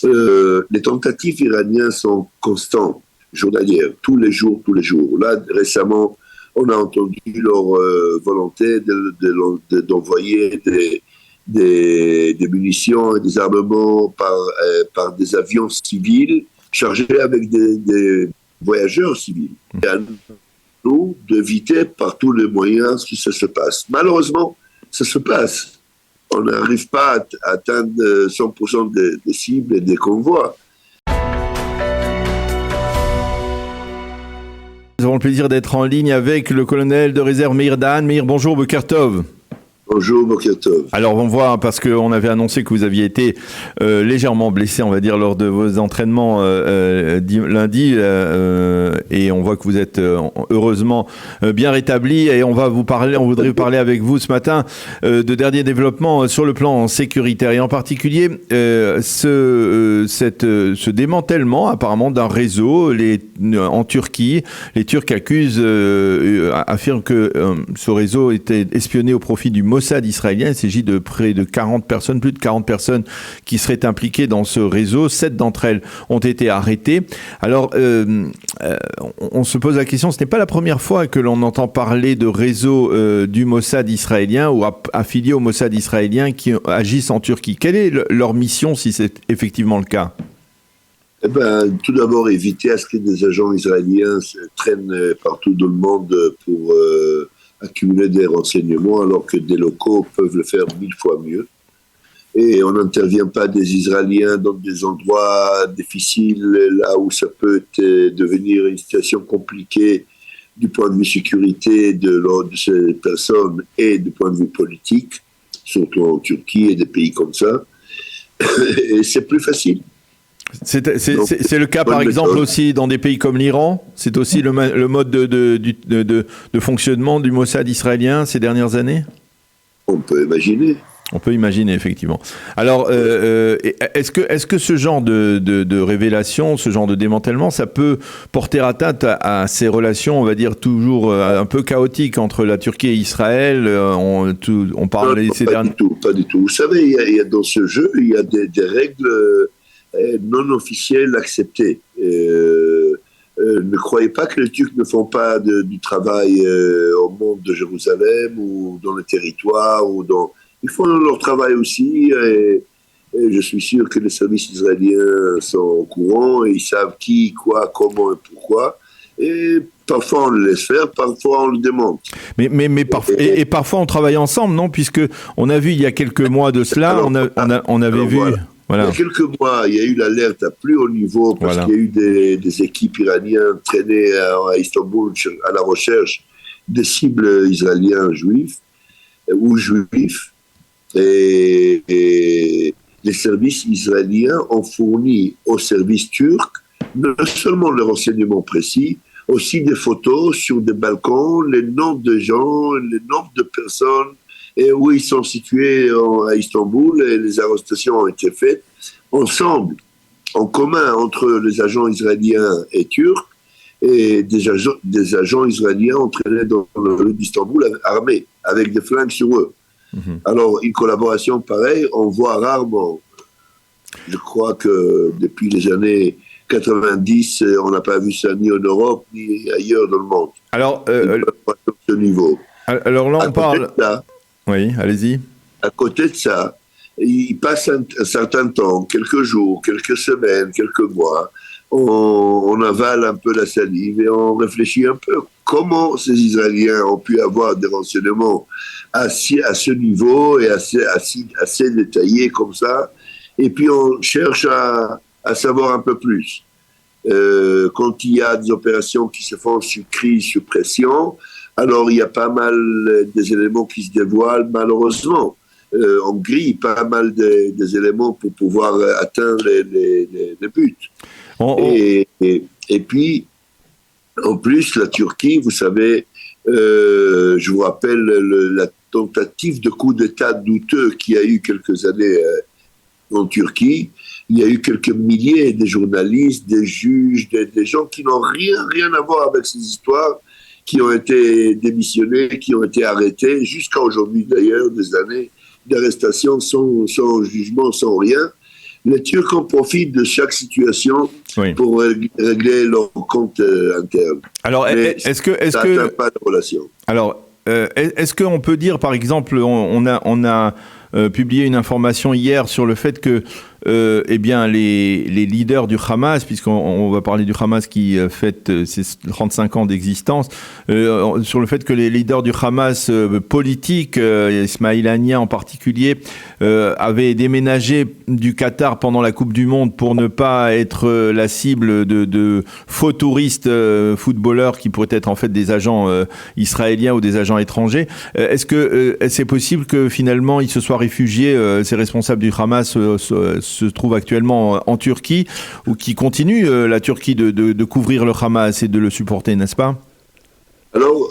Les tentatives iraniennes sont constantes, journalières, tous les jours, tous les jours. Là, récemment, on a entendu leur volonté d'envoyer des munitions et des armements par des avions civils chargés avec des voyageurs civils. Et à nous d'éviter par tous les moyens que ça se passe. Malheureusement, ça se passe. On n'arrive pas à atteindre 100% des cibles et des convois. Nous avons le plaisir d'être en ligne avec le colonel de réserve Meir Dahan. Meir, bonjour, Boker Tov. Bonjour, Boker Tov. Alors, on voit, parce qu'on avait annoncé que vous aviez été légèrement blessé, on va dire, lors de vos entraînements lundi, et on voit que vous êtes heureusement bien rétabli, et on voudrait parler avec vous ce matin de derniers développements sur le plan sécuritaire, et en particulier ce démantèlement apparemment d'un réseau en Turquie. Les Turcs affirment que ce réseau était espionné au profit du Mossad israélien. Il s'agit de près de 40 personnes, plus de 40 personnes qui seraient impliquées dans ce réseau. 7 d'entre elles ont été arrêtées. Alors, on se pose la question, ce n'est pas la première fois que l'on entend parler de réseaux du Mossad israélien ou affiliés au Mossad israélien qui agissent en Turquie. Quelle est leur mission, si c'est effectivement le cas ? Tout d'abord, éviter à ce que des agents israéliens se traînent partout dans le monde pour accumuler des renseignements, alors que des locaux peuvent le faire 1000 fois mieux. Et on n'intervient pas des Israéliens dans des endroits difficiles, là où ça peut devenir une situation compliquée du point de vue sécurité de ces personnes et du point de vue politique, surtout en Turquie et des pays comme ça. Et c'est plus facile. C'est le cas, par exemple, aussi dans des pays comme l'Iran. C'est aussi le mode de fonctionnement du Mossad israélien ces dernières années ? On peut imaginer. On peut imaginer, effectivement. Alors, est-ce que ce genre de révélation, ce genre de démantèlement, ça peut porter atteinte à ces relations, on va dire, toujours un peu chaotiques entre la Turquie et Israël ? On parle ces derniers... Pas du tout. Vous savez, il y a dans ce jeu, il y a des règles non officielles acceptées. Ne croyez pas que les Turcs ne font pas du travail au monde de Jérusalem ou dans le territoire. Ils font leur travail aussi et je suis sûr que les services israéliens sont au courant et ils savent qui, quoi, comment et pourquoi. Et parfois on le laisse faire, parfois on le demande. Mais parfois on travaille ensemble, non ? Puisque on a vu il y a quelques mois de cela, on avait vu... Voilà. Il y a quelques mois, il y a eu l'alerte à plus haut niveau parce qu'il y a eu des équipes iraniennes traînées à Istanbul à la recherche des cibles israéliens juifs ou juifs. Et les services israéliens ont fourni aux services turcs non seulement le renseignement précis, aussi des photos sur des balcons, les noms de gens, les nombres de personnes, et où ils sont situés à Istanbul, et les arrestations ont été faites ensemble, en commun entre les agents israéliens et turcs, et des agents israéliens entraînés dans le rue d'Istanbul armés, avec des flingues sur eux. Alors, une collaboration pareille, on voit rarement. Je crois que depuis les années 90, on n'a pas vu ça ni en Europe, ni ailleurs dans le monde. Alors, ce niveau. Alors là, on parle... Oui, allez-y. À côté de ça, il passe un certain temps, quelques jours, quelques semaines, quelques mois, on avale un peu la salive et on réfléchit un peu comment ces Israéliens ont pu avoir des renseignements à ce niveau et assez détaillés comme ça. Et puis on cherche à savoir un peu plus. Quand il y a des opérations qui se font sur crise, sur pression, alors il y a pas mal des éléments qui se dévoilent, malheureusement. On grille pas mal des éléments pour pouvoir atteindre les buts. Et puis, en plus, la Turquie, vous savez, je vous rappelle la tentative de coup d'État douteux qu'il y a eu quelques années en Turquie. Il y a eu quelques milliers de journalistes, des juges, des gens qui n'ont rien à voir avec ces histoires, qui ont été démissionnés, qui ont été arrêtés, jusqu'à aujourd'hui d'ailleurs, des années d'arrestation sans jugement, sans rien. Les Turcs en profitent de chaque situation pour régler leur compte interne. Alors, est-ce que ça n'atteint pas de relation. Alors, est-ce qu'on peut dire, par exemple, on a publié une information hier sur le fait que eh bien, les leaders du Hamas, puisqu'on va parler du Hamas qui fête ses 35 ans d'existence, sur le fait que les leaders du Hamas politiques, Ismail Haniyeh en particulier, avaient déménagé du Qatar pendant la Coupe du Monde pour ne pas être la cible de faux touristes footballeurs qui pourraient être en fait des agents israéliens ou des agents étrangers. Est-ce que c'est possible que finalement ils se soient réfugiés, ces responsables du Hamas se trouvent actuellement en Turquie, ou qui continuent la Turquie de couvrir le Hamas et de le supporter, n'est-ce pas? Alors,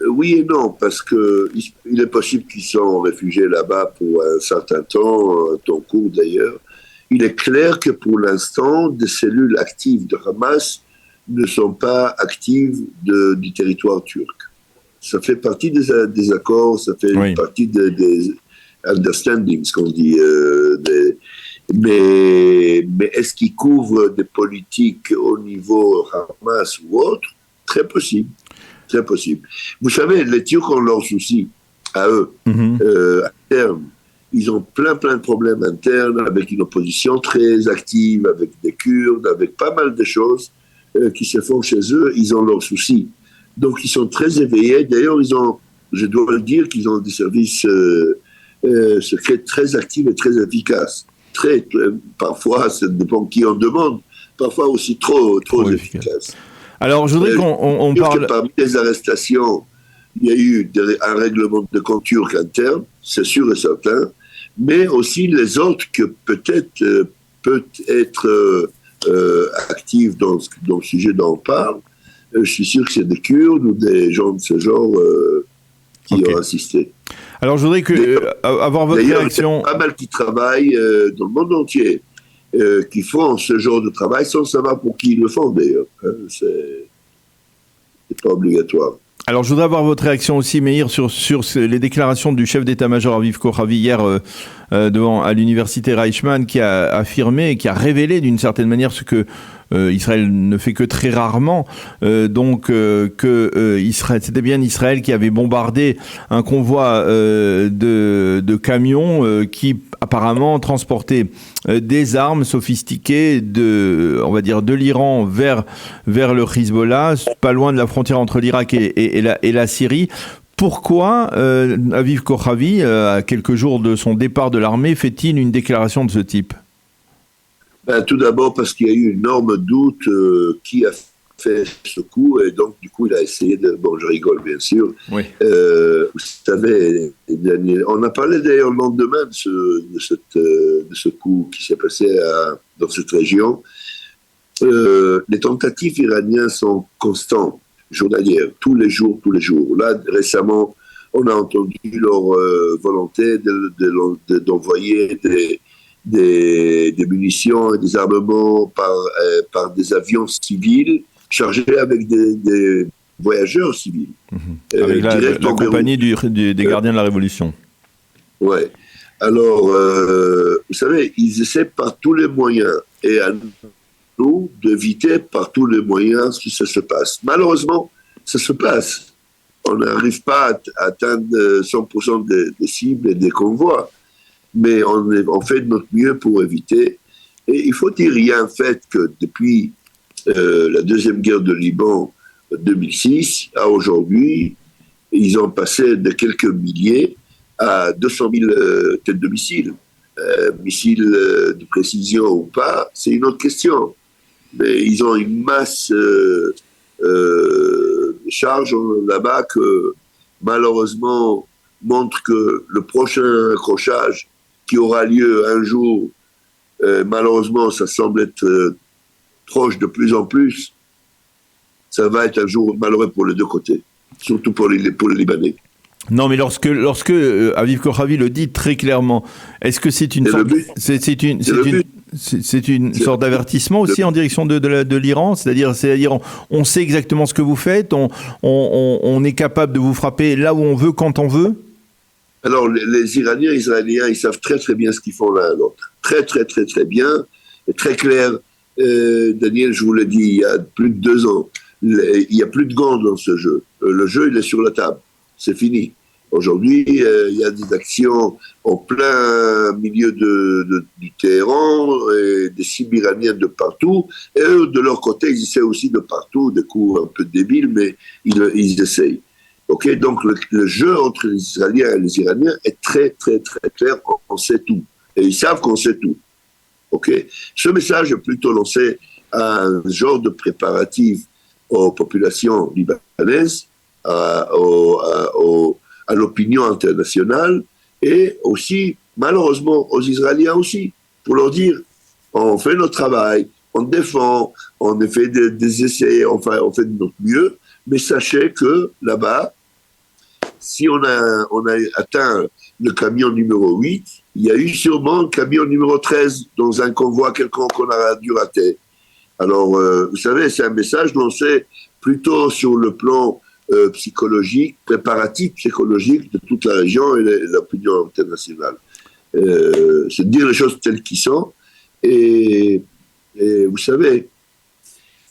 oui et non, parce qu'il est possible qu'ils sont réfugiés là-bas pour un certain temps, un temps court d'ailleurs. Il est clair que pour l'instant, des cellules actives de Hamas ne sont pas actives du territoire turc. Ça fait partie des accords, ça fait partie des understandings, qu'on dit, mais est-ce qu'ils couvrent des politiques au niveau Hamas ou autre? Très possible. Très possible. Vous savez, les Turcs ont leurs soucis à eux, internes. Ils ont plein de problèmes internes, avec une opposition très active, avec des Kurdes, avec pas mal de choses qui se font chez eux. Ils ont leurs soucis. Donc, ils sont très éveillés. D'ailleurs, je dois le dire, qu'ils ont des services secrets très actifs et très efficaces. Parfois, ça dépend qui en demande, parfois aussi trop efficaces. Alors, je voudrais qu'on parle... Parmi les arrestations, il y a eu un règlement de compte turc interne, c'est sûr et certain, mais aussi les autres que peut-être actifs dans le sujet dont on parle. Je suis sûr que c'est des Kurdes ou des gens de ce genre qui ont assisté. Alors, je voudrais avoir votre réaction. Il y a pas mal qui travaillent dans le monde entier, qui font ce genre de travail sans savoir pour qui ils le font, d'ailleurs. C'est pas obligatoire. Alors, je voudrais avoir votre réaction aussi, Meir, sur les déclarations du chef d'état-major Aviv Kochavi hier à l'université Reichmann, qui a affirmé et qui a révélé d'une certaine manière ce que Israël ne fait que très rarement, c'était bien Israël qui avait bombardé un convoi de camions qui apparemment transportaient des armes sophistiquées on va dire de l'Iran vers le Hezbollah, pas loin de la frontière entre l'Irak et la Syrie. Pourquoi Aviv Kochavi, à quelques jours de son départ de l'armée, fait-il une déclaration de ce type? Tout d'abord parce qu'il y a eu un énorme doute qui a fait ce coup, et donc du coup il a essayé de... Bon, je rigole bien sûr. Oui. Vous savez, on a parlé d'ailleurs le lendemain de ce coup qui s'est passé dans cette région. Les tentatives iraniennes sont constantes, journalières, tous les jours. Là, récemment, on a entendu leur volonté d'envoyer des munitions et des armements par des avions civils chargés avec des voyageurs civils. Avec la compagnie des gardiens de la Révolution. Oui. Alors, vous savez, ils essaient par tous les moyens, et à nous, d'éviter par tous les moyens que ça se passe. Malheureusement, ça se passe. On n'arrive pas à atteindre 100% des cibles et des convois. Mais on fait de notre mieux pour éviter. Et il faut dire, il y a un fait que depuis la deuxième guerre de Liban 2006 à aujourd'hui, ils ont passé de quelques milliers à 200 000 têtes de missiles. Missiles de précision ou pas, c'est une autre question. Mais ils ont une masse de charges là-bas que malheureusement montre que le prochain accrochage qui aura lieu un jour, malheureusement, ça semble être proche de plus en plus. Ça va être un jour malheureux pour les deux côtés, surtout pour les Libanais. Non, mais lorsque Aviv Kochavi le dit très clairement, est-ce que c'est une sorte d'avertissement aussi en direction de l'Iran? C'est-à-dire, on sait exactement ce que vous faites, on est capable de vous frapper là où on veut, quand on veut? Alors, les Iraniens et les Israéliens, ils savent très très bien ce qu'ils font l'un à l'autre. Très très très très bien, et très clair. Daniel, je vous l'ai dit il y a plus de 2 ans, il n'y a plus de gants dans ce jeu. Le jeu, il est sur la table. C'est fini. Aujourd'hui, il y a des actions en plein milieu du Téhéran, et des cibles iraniennes de partout. Et eux, de leur côté, ils essaient aussi de partout, des coups un peu débiles, mais ils essayent. Okay, donc le jeu entre les Israéliens et les Iraniens est très très très clair, on sait tout. Et ils savent qu'on sait tout. Okay. Ce message est plutôt lancé à un genre de préparatif aux populations libanaises, à l'opinion internationale et aussi, malheureusement, aux Israéliens aussi, pour leur dire, on fait notre travail, on défend, on fait des essais, enfin, on fait de notre mieux, mais sachez que là-bas, si on a atteint le camion numéro 8, il y a eu sûrement le camion numéro 13 dans un convoi quelconque qu'on a dû rater. Alors, vous savez, c'est un message lancé plutôt sur le plan psychologique, préparatif psychologique de toute la région et l'opinion internationale. C'est de dire les choses telles qu'elles sont. Et vous savez,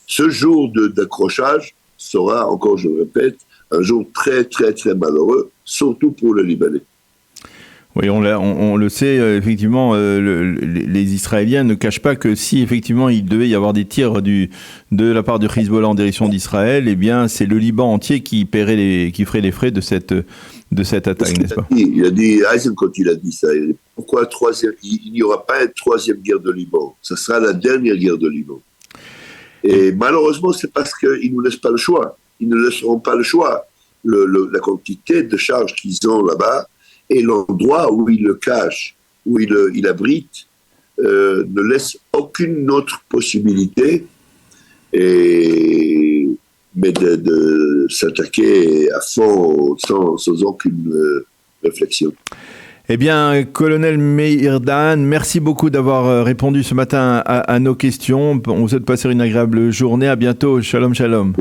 ce jour d'accrochage sera, encore je le répète, un jour très, très, très malheureux, surtout pour le Libanais. Oui, on le sait, effectivement, les Israéliens ne cachent pas que si effectivement il devait y avoir des tirs de la part du Hezbollah en direction d'Israël, eh bien c'est le Liban entier qui ferait les frais de cette attaque, n'est-ce pas? Il a dit, Eisenkot, il a dit ça. Pourquoi il n'y aura pas une troisième guerre de Liban? Ça sera la dernière guerre de Liban. Et malheureusement, c'est parce qu'ils ne nous laissent pas le choix. Ils ne laisseront pas le choix. La quantité de charges qu'ils ont là-bas et l'endroit où ils le cachent, où ils l'abritent, ne laisse aucune autre possibilité mais de s'attaquer à fond sans aucune réflexion. Eh bien, colonel Meir Dahan, merci beaucoup d'avoir répondu ce matin à nos questions. On vous souhaite passer une agréable journée. À bientôt. Shalom, shalom.